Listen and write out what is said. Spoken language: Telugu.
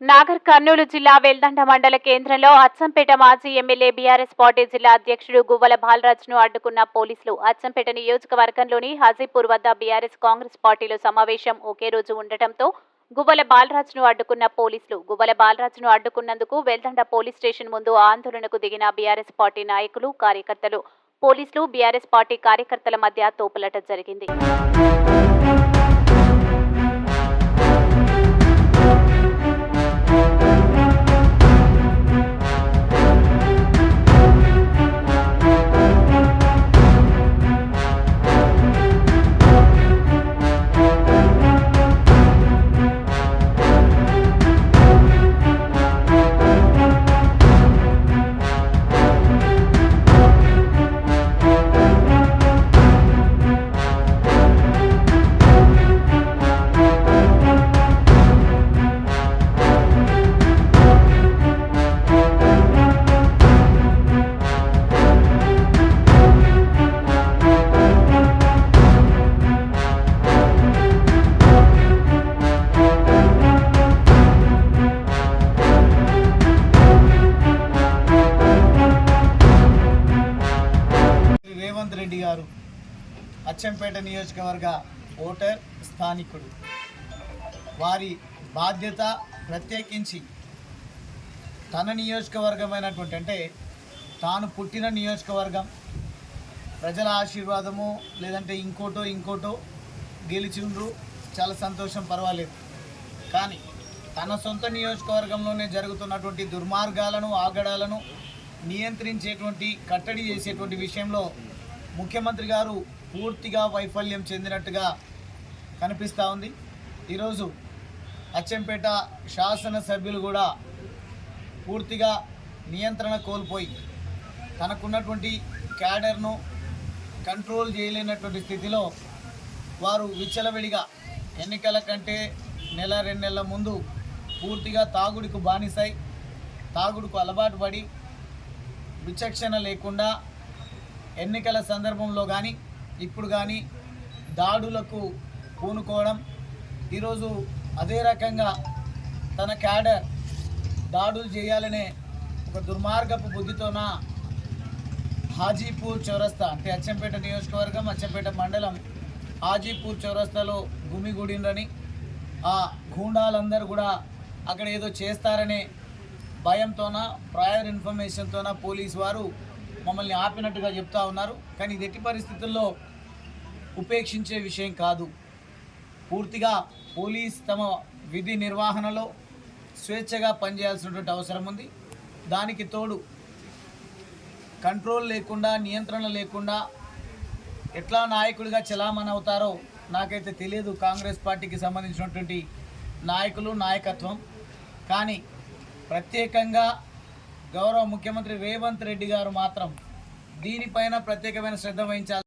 నాగర్ కర్నూలు జిల్లా వెల్దండ మండల కేంద్రంలో అచ్చంపేట మాజీ ఎమ్మెల్యే బీఆర్ఎస్ పార్టీ జిల్లా అధ్యక్షుడు గువ్వల బాలరాజ్ను అడ్డుకున్న పోలీసులు. అచ్చంపేట నియోజకవర్గంలోని హాజీపూర్ వద్ద బీఆర్ఎస్ కాంగ్రెస్ పార్టీలో సమావేశం ఒకే రోజు ఉండటంతో గువ్వల బాలరాజ్ను అడ్డుకున్న పోలీసులు. గువ్వల బాలరాజ్ను అడ్డుకున్నందుకు వెల్దండ పోలీస్ స్టేషన్ ముందు ఆందోళనకు దిగిన బీఆర్ఎస్ పార్టీ నాయకులు, కార్యకర్తలు. పోలీసులు, బీఆర్ఎస్ పార్టీ కార్యకర్తల మధ్య తోపులాట జరిగింది. రేవంత్ రెడ్డి గారు అచ్చంపేట నియోజకవర్గ ఓటర్ స్థానికుడు. వారి బాధ్యత ప్రత్యేకించి తన నియోజకవర్గమైనటువంటి అంటే తాను పుట్టిన నియోజకవర్గం ప్రజల ఆశీర్వాదము లేదంటే ఇంకోటో గెలిచిండ్రు, చాలా సంతోషం, పర్వాలేదు. కానీ తన సొంత నియోజకవర్గంలోనే జరుగుతున్నటువంటి దుర్మార్గాలను, ఆగడాలను నియంత్రించేటువంటి, కట్టడి చేసేటువంటి విషయంలో ముఖ్యమంత్రి గారు పూర్తిగా వైఫల్యం చెందినట్టుగా కనిపిస్తూ ఉంది. ఈరోజు అచ్చంపేట శాసనసభ్యులు కూడా పూర్తిగా నియంత్రణ కోల్పోయి తనకున్నటువంటి క్యాడర్ను కంట్రోల్ చేయలేనటువంటి స్థితిలో వారు విచ్చలవిడిగా ఎన్నికల కంటే నెల 2 నెలల ముందు పూర్తిగా తాగుడుకు బానిసై, తాగుడుకు అలవాటు పడి విచక్షణ లేకుండా ఎన్నికల సందర్భంలో కానీ ఇప్పుడు కానీ దాడులకు పూనుకోవడం, ఈరోజు అదే రకంగా తన క్యాడర్ దాడులు చేయాలనే ఒక దుర్మార్గపు బుద్ధితోన హాజీపూర్ చౌరస్తా అంటే అచ్చంపేట నియోజకవర్గం, అచ్చంపేట మండలం హాజీపూర్ చౌరస్తాలో గుమిగూడిండ్రని, ఆ గూండాలందరూ కూడా అక్కడ ఏదో చేస్తారనే భయంతోన, ప్రయర్ ఇన్ఫర్మేషన్తోన పోలీసు వారు మమ్మల్ని ఆపినట్టుగా చెప్తా ఉన్నారు. కానీ ఇది ఎట్టి పరిస్థితుల్లో ఉపేక్షించే విషయం కాదు. పూర్తిగా పోలీస్ తమ విధి నిర్వహణలో స్వేచ్ఛగా పనిచేయాల్సినటువంటి అవసరం ఉంది. దానికి తోడు కంట్రోల్ లేకుండా, నియంత్రణ లేకుండా ఎట్లా నాయకుడిగా చలామణి అవుతారో నాకైతే తెలియదు, కాంగ్రెస్ పార్టీకి సంబంధించినటువంటి నాయకులు, నాయకత్వం. కానీ ప్రత్యేకంగా గౌరవ ముఖ్యమంత్రి రేవంత్ రెడ్డి గారు మాత్రం దీనిపైన ప్రత్యేకమైన శ్రద్ధ వహించాలి.